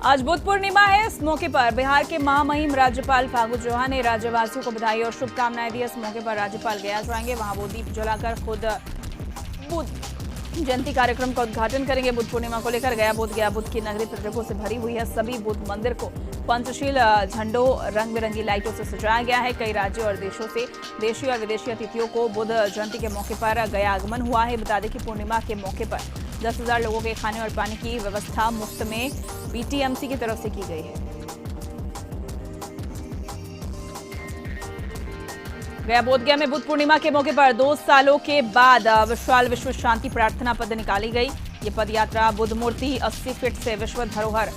आज बुद्ध पूर्णिमा है। इस मौके पर बिहार के महामहिम राज्यपाल फागू चौहान ने राज्यवासियों को बधाई और शुभकामनाएं दी। इस मौके पर राज्यपाल गया जाएंगे, वहां वो दीप जलाकर खुद बुद्ध जयंती कार्यक्रम का उद्घाटन करेंगे। बुद्ध पूर्णिमा को लेकर गया बुद्ध की नगरी पर्यटकों से भरी हुई है। सभी बुद्ध मंदिर को पंचशील झंडों, रंग बिरंगी लाइटों से सजाया गया है। कई राज्यों और देशों से देशी और विदेशी अतिथियों को बुद्ध जयंती के मौके पर गया आगमन हुआ है। बता दें कि पूर्णिमा के मौके पर 10,000 लोगों के खाने और पानी की व्यवस्था मुफ्त में बीटीएमसी की तरफ से की गई है। गया बोधगया में बुद्ध पूर्णिमा के मौके पर 2 सालों के बाद विशाल विश्व शांति प्रार्थना पद निकाली गई। ये पद यात्रा बुद्ध मूर्ति 80 फीट से विश्व धरोहर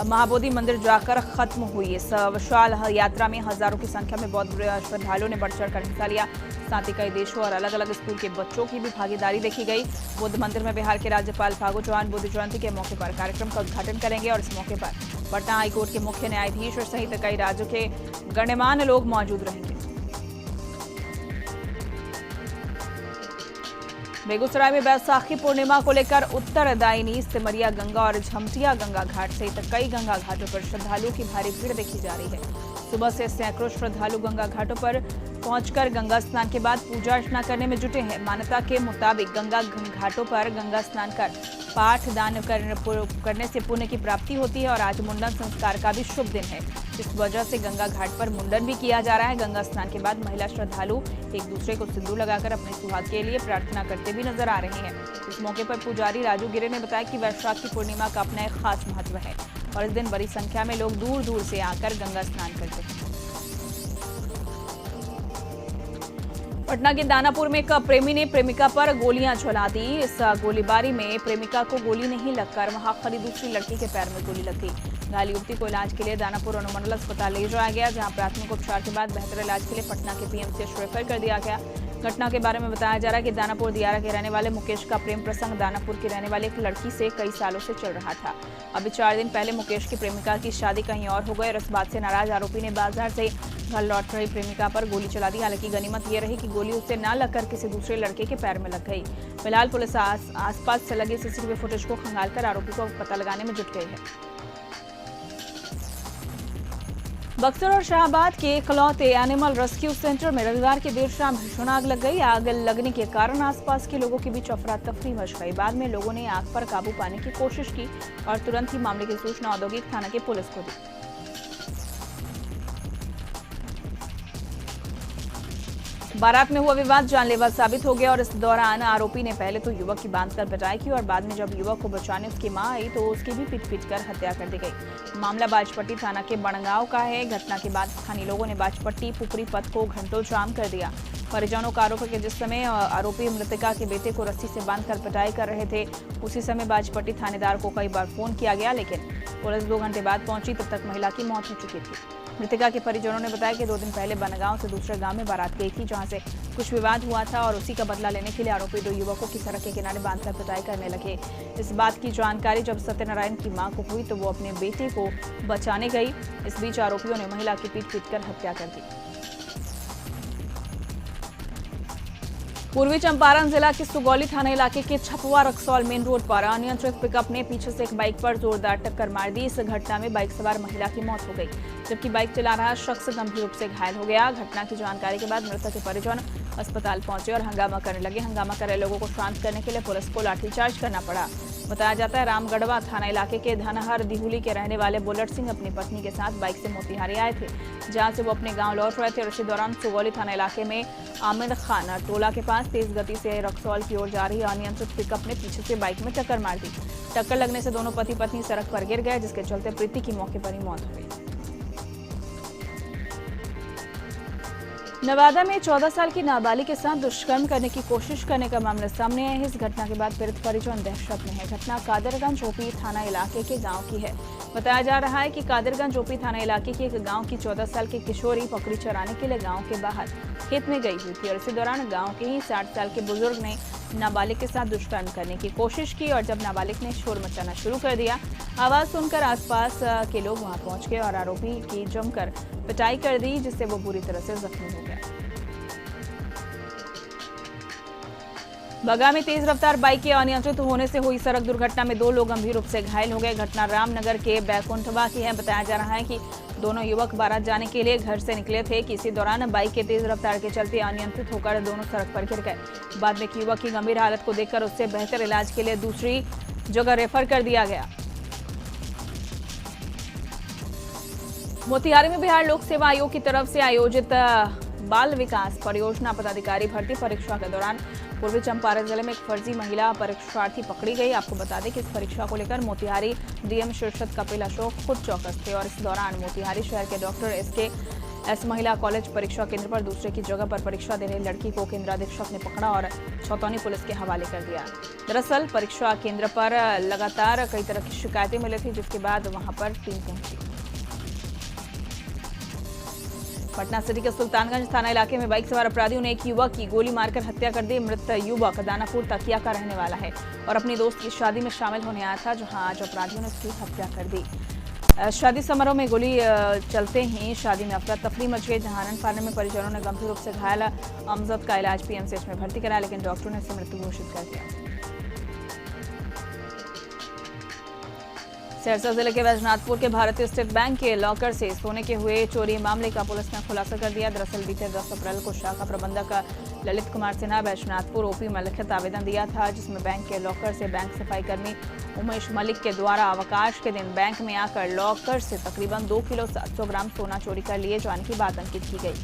महाबोधि मंदिर जाकर खत्म हुई। इस विशाल यात्रा में हजारों की संख्या में बौद्ध श्रद्धालुओं ने बढ़ चढ़कर हिस्सा लिया। साथ ही कई देशों और अलग अलग स्कूल के बच्चों की भी भागीदारी देखी गई। बुद्ध मंदिर में बिहार के राज्यपाल फागू चौहान बुद्ध जयंती के मौके पर कार्यक्रम का उद्घाटन करेंगे और इस मौके पर पटना हाईकोर्ट के मुख्य न्यायाधीश सहित कई राज्यों के गण्यमान्य लोग मौजूद रहेंगे। बेगूसराय में बैसाखी पूर्णिमा को लेकर उत्तरदायिनी, सिमरिया गंगा और झमटिया गंगा घाट सहित कई गंगा घाटों पर श्रद्धालुओं की भारी भीड़ देखी जा रही है। सुबह से सैकड़ों श्रद्धालु गंगा घाटों पर पहुंचकर गंगा स्नान के बाद पूजा अर्चना करने में जुटे हैं। मान्यता के मुताबिक गंगा घाटों पर गंगा स्नान कर पाठ दान करने से पुण्य की प्राप्ति होती है और आज मुंडन संस्कार का भी शुभ दिन है। इस वजह से गंगा घाट पर मुंडन भी किया जा रहा है। गंगा स्नान के बाद महिला श्रद्धालु एक दूसरे को सिंदूर लगाकर अपने सुहाग के लिए प्रार्थना करते भी नजर आ रहे हैं। इस मौके पर पुजारी राजू गिरे ने बताया कि वैशाखी पूर्णिमा का अपना एक खास महत्व है और इस दिन बड़ी संख्या में लोग दूर दूर से आकर गंगा स्नान करते हैं। पटना के दानापुर में एक प्रेमी ने प्रेमिका पर गोलियां चला दी। इस गोलीबारी में प्रेमिका को गोली नहीं लगकर वहां खड़ी दूसरी लड़की के पैर में गोली लग गई। घायल युवती को इलाज के लिए दानापुर अनुमंडल अस्पताल ले जाया गया, जहां प्राथमिक उपचार के बाद बेहतर इलाज के लिए पटना के पीएमसीएच रेफर कर दिया गया। घटना के बारे में बताया जा रहा है कि दानापुर दियारा के रहने वाले मुकेश का प्रेम प्रसंग दानापुर की रहने वाली एक लड़की से कई सालों से चल रहा था। अभी 4 दिन पहले मुकेश की प्रेमिका की शादी कहीं और हो गई और इस बात से नाराज आरोपी ने बाजार से घर लौट रही प्रेमिका पर गोली चला दी। हालांकि गनीमत ये रही कि गोली उससे न लगकर किसी दूसरे लड़के के पैर में लग गई। फिलहाल पुलिस आसपास से लगे सीसीटीवी फुटेज को खंगालकर आरोपी को पता लगाने में जुट गई है। बक्सर और शाहबाद के इकलौते एनिमल रेस्क्यू सेंटर में रविवार की देर शाम भीषण आग लग गई। आग लगने के कारण आसपास के लोगों के बीच अफरा तफरी मच गई। बाद में लोगों ने आग पर काबू पाने की कोशिश की और तुरंत ही मामले की सूचना औद्योगिक थाना की पुलिस को दी। बारात में हुआ विवाद जानलेवा साबित हो गया और इस दौरान आरोपी ने पहले तो युवक की बांधकर पिटाई की और बाद में जब युवक को बचाने उसकी मां आई तो उसकी भी पीट कर हत्या कर दी गई। मामला बाजपट्टी थाना के बड़गांव का है। घटना के बाद स्थानीय लोगों ने बाजपट्टी पुपरी पथ को घंटों जाम कर दिया। परिजनों का आरोप है कि जिस समय आरोपी मृतका के बेटे को रस्सी से बांधकर पिटाई कर रहे थे, उसी समय बाजपट्टी थानेदार को कई बार फोन किया गया, लेकिन पुलिस 2 घंटे बाद पहुंची, तब तक महिला की मौत हो चुकी थी। मृतका के परिजनों ने बताया कि 2 दिन पहले बनगांव से दूसरे गांव में बारात गई थी, जहां से कुछ विवाद हुआ था और उसी का बदला लेने के लिए आरोपी 2 युवकों की सड़क के किनारे बांधकर पिटाई करने लगे। इस बात की जानकारी जब सत्यनारायण की मां को हुई तो वो अपने बेटे को बचाने गई। इस बीच आरोपियों ने महिला की पीट कर हत्या कर दी। पूर्वी चंपारण जिला के सुगौली थाना इलाके के छपवा रक्सौल मेन रोड पर अनियंत्रित पिकअप ने पीछे से एक बाइक पर जोरदार टक्कर मार दी। इस घटना में बाइक सवार महिला की मौत हो गई, जबकि बाइक चला रहा शख्स गंभीर रूप से घायल हो गया। घटना की जानकारी के बाद मृतक के परिजन अस्पताल पहुंचे और हंगामा करने लगे। हंगामा कर रहे लोगों को शांत करने के लिए पुलिस को लाठीचार्ज करना पड़ा। बताया जाता है रामगढ़वा थाना इलाके के धनहर दिहुली के रहने वाले बुलेट सिंह अपनी पत्नी के साथ बाइक से मोतिहारी आए थे, जहां से वो अपने गांव लौट रहे थे और इसी दौरान सुगौली थाना इलाके में आमिर खान टोला के पास तेज गति से रक्सौल की ओर जा रही अनियंत्रित पिकअप ने पीछे से बाइक में टक्कर मार दी। टक्कर लगने से दोनों पति पत्नी सड़क पर गिर गए, जिसके चलते प्रीति की मौके पर ही मौत हो गई। नवादा में 14 साल की नाबालिग के साथ दुष्कर्म करने की कोशिश करने का मामला सामने आया है। इस घटना के बाद पीड़ित परिजन दहशत में है। घटना कादरगंज ओपी थाना इलाके के गांव की है। बताया जा रहा है कि कादरगंज ओपी थाना इलाके की एक गांव की 14 साल की किशोरी बकरी चराने के लिए गांव के बाहर खेत में गई हुई थी और इसी दौरान गांव के ही 60 साल के बुजुर्ग ने नाबालिग के साथ दुष्कर्म करने की कोशिश की और जब नाबालिग ने शोर मचाना शुरू कर दिया, आवाज सुनकर आसपास के लोग वहां पहुंच गए और आरोपी की जमकर पिटाई कर दी, जिससे वो बुरी तरह से जख्मी हो गया। बगहा में तेज रफ्तार बाइक के अनियंत्रित होने से हुई सड़क दुर्घटना में 2 लोग गंभीर रूप से घायल हो गए। घटना रामनगर के बैकुंठवा की है। बताया जा रहा है कि दोनों युवक बारात जाने के लिए घर से निकले थे कि इसी दौरान बाइक के तेज रफ्तार के चलते अनियंत्रित होकर दोनों सड़क पर गिर गए। बाद में युवक की गंभीर हालत को देखकर उससे बेहतर इलाज के लिए दूसरी जगह रेफर कर दिया गया। मोतिहारी में बिहार लोक सेवा आयोग की तरफ से आयोजित बाल विकास परियोजना पदाधिकारी भर्ती परीक्षा के दौरान पूर्वी चंपारण जिले में एक फर्जी महिला परीक्षार्थी पकड़ी गई। आपको बता दें कि इस परीक्षा को लेकर मोतिहारी डीएम शीर्षद कपिल अशोक खुद चौकस थे और इस दौरान मोतिहारी शहर के डॉक्टर एस महिला कॉलेज परीक्षा केंद्र पर दूसरे की जगह पर परीक्षा दे रही लड़की को केंद्राधीक्षक ने पकड़ा और छतौनी पुलिस के हवाले कर दिया। दरअसल परीक्षा केंद्र पर लगातार कई तरह की शिकायतें मिली थी, जिसके बाद वहां पर टीम पहुंची। पटना सिटी के सुल्तानगंज थाना इलाके में बाइक सवार अपराधियों ने एक युवक की गोली मारकर हत्या कर दी। मृत युवक दानापुर तकिया का रहने वाला है और अपनी दोस्त की शादी में शामिल होने आया था, जहां आज अपराधियों ने उसकी हत्या कर दी। शादी समारोह में गोली चलते ही शादी में अफरा तफरी मच गई, जहां आनन फानन में परिजनों ने गंभीर रूप से घायल अमजद का इलाज पीएमसीएच में भर्ती कराया, लेकिन डॉक्टरों ने इसे मृत्यु घोषित कर दिया। सहरसा जिले के वैजनाथपुर के भारतीय स्टेट बैंक के लॉकर से सोने के हुए चोरी मामले का पुलिस ने खुलासा कर दिया। दरअसल बीते 10 अप्रैल को शाखा प्रबंधक ललित कुमार सिन्हा वैजनाथपुर ओपी में लिखित आवेदन दिया था, जिसमें बैंक के लॉकर से बैंक सफाई कर्मी उमेश मलिक के द्वारा अवकाश के दिन बैंक में आकर लॉकर से तकरीबन 2 किलो 700 ग्राम सोना चोरी कर लिए जाने की बात अंकित की गई।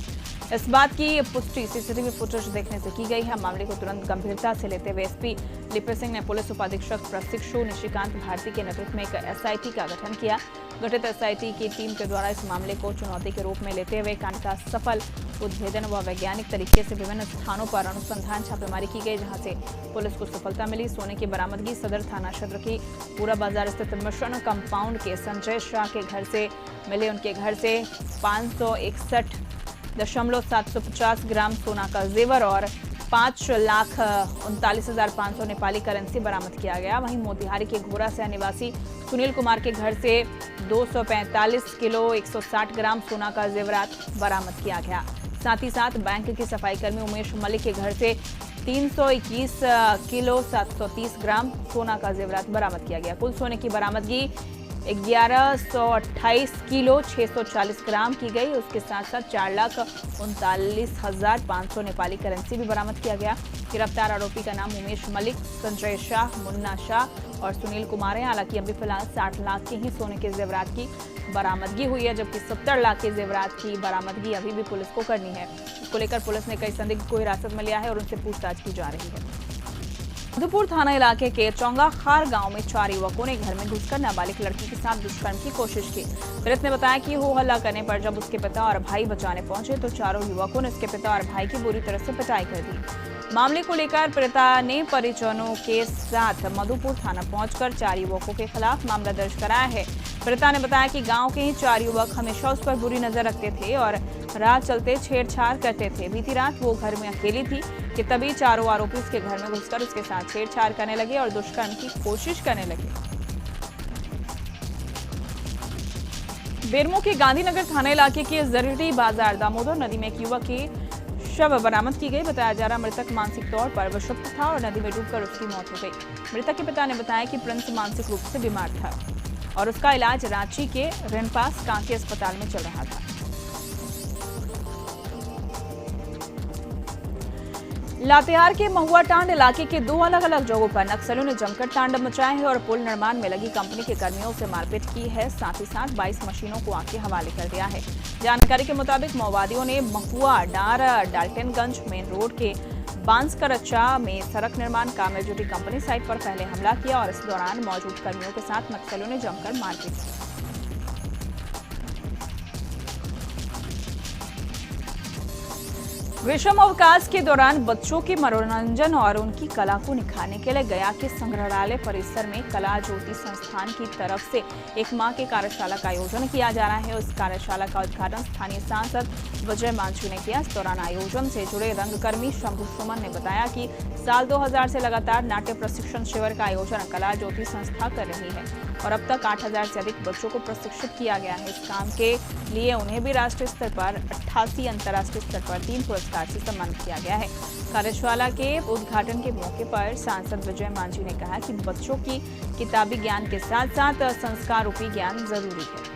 इस बात की पुष्टि सीसीटीवी फुटेज देखने से की गई है। मामले को तुरंत गंभीरता से लेते हुए एसपी लिपि सिंह ने पुलिस उपाधीक्षक प्रशिक्षु निशिकांत भारती के नेतृत्व में एक एसआईटी का गठन किया। गठित एसआईटी की टीम के द्वारा इस मामले को चुनौती के रूप में लेते हुए कांड का सफल उद्भेदन व वैज्ञानिक तरीके से विभिन्न स्थानों पर अनुसंधान छापेमारी की गई, जहां से पुलिस को सफलता मिली। सोने की बरामदगी सदर थाना क्षेत्र की पूरा बाजार स्थित मिशन कंपाउंड के संजय शाह के घर से मिले। उनके घर से 561.750 ग्राम सोना का जेवर और 5,39,500 नेपाली करेंसी बरामद किया गया। वहीं मोतिहारी के घोरा से निवासी सुनील कुमार के घर से 245 किलो 160 ग्राम सोना का जेवरात बरामद किया गया। साथ ही साथ बैंक के सफाई कर्मी उमेश मलिक के घर से 321 किलो 730 ग्राम सोना का जेवरात बरामद किया गया। कुल सोने की बरामदगी 1128 किलो 640 ग्राम की गई। उसके साथ साथ 4,39,500 नेपाली करेंसी भी बरामद किया गया। गिरफ्तार आरोपी का नाम उमेश मलिक, संजय शाह, मुन्ना शाह और सुनील कुमार है। हालांकि अभी फिलहाल 60 लाख के ही सोने के जेवरात की बरामदगी हुई है, जबकि 70 लाख के जेवरात की बरामदगी अभी भी पुलिस को करनी है। इसको लेकर पुलिस ने कई संदिग्ध को हिरासत में लिया है और उनसे पूछताछ की जा रही है। मधुपुर थाना इलाके के चौंगा खार गांव में 4 युवकों ने घर में घुसकर नाबालिग लड़की के साथ दुष्कर्म की कोशिश की। पीड़ित ने बताया कि हो हल्ला करने पर जब उसके पिता और भाई बचाने पहुंचे तो चारों युवकों ने उसके पिता और भाई की बुरी तरह से पिटाई कर दी। मामले को लेकर पीड़िता ने परिजनों के साथ मधुपुर थाना पहुंचकर 4 युवकों के खिलाफ मामला दर्ज कराया है। पीड़िता ने बताया कि गांव के ही 4 युवक हमेशा उस पर बुरी नजर रखते थे और राह चलते छेड़छाड़ करते थे। बीती रात वो घर में अकेली थी कि तभी चारों आरोपी उसके घर में घुसकर उसके साथ छेड़छाड़ करने लगे और दुष्कर्म की कोशिश करने लगे। बेरमो के गांधीनगर थाना इलाके के जरीटी बाजार दामोदर नदी में एक युवक की शव बरामद की गई। बताया जा रहा मृतक मानसिक तौर पर विक्षिप्त था और नदी में डूबकर उसकी मौत हो गई। मृतक के पिता ने बताया कि प्रिंस मानसिक रूप से बीमार था और उसका इलाज रांची के रेनपास कांके अस्पताल में चल रहा था। लातेहार के महुआटांड इलाके के 2 अलग अलग जगहों पर नक्सलियों ने जमकर तांडव मचाए हैं और पुल निर्माण में लगी कंपनी के कर्मियों से मारपीट की है। साथ ही साथ 22 मशीनों को आग के हवाले कर दिया है। जानकारी के मुताबिक माओवादियों ने महुआ डार डाल्टनगंज मेन रोड के बांसकरच्चा में सड़क निर्माण काम में जुटी कंपनी साइट पर पहले हमला किया और इस दौरान मौजूद कर्मियों के साथ नक्सलियों ने जमकर मारपीट की। ग्रीष्म अवकाश के दौरान बच्चों के मनोरंजन और उनकी कला को निखारने के लिए गया के संग्रहालय परिसर में कला ज्योति संस्थान की तरफ से एक माह की कार्यशाला का आयोजन किया जा रहा है। उस कार्यशाला का उद्घाटन स्थानीय सांसद विजय मांझी ने किया। इस दौरान आयोजन से जुड़े रंगकर्मी शंभु सुमन ने बताया कि साल 2000 से लगातार नाट्य प्रशिक्षण शिविर का आयोजन कला ज्योति संस्था कर रही है और अब तक 8000 से अधिक बच्चों को प्रशिक्षित किया गया है। इस काम के लिए उन्हें भी राष्ट्रीय स्तर पर 88 अंतर्राष्ट्रीय स्तर पर 3 पुरस्कार से सम्मानित किया गया है। कार्यशाला के उद्घाटन के मौके पर सांसद विजय मांझी ने कहा कि बच्चों की किताबी ज्ञान के साथ साथ संस्कार रूपी ज्ञान जरूरी है।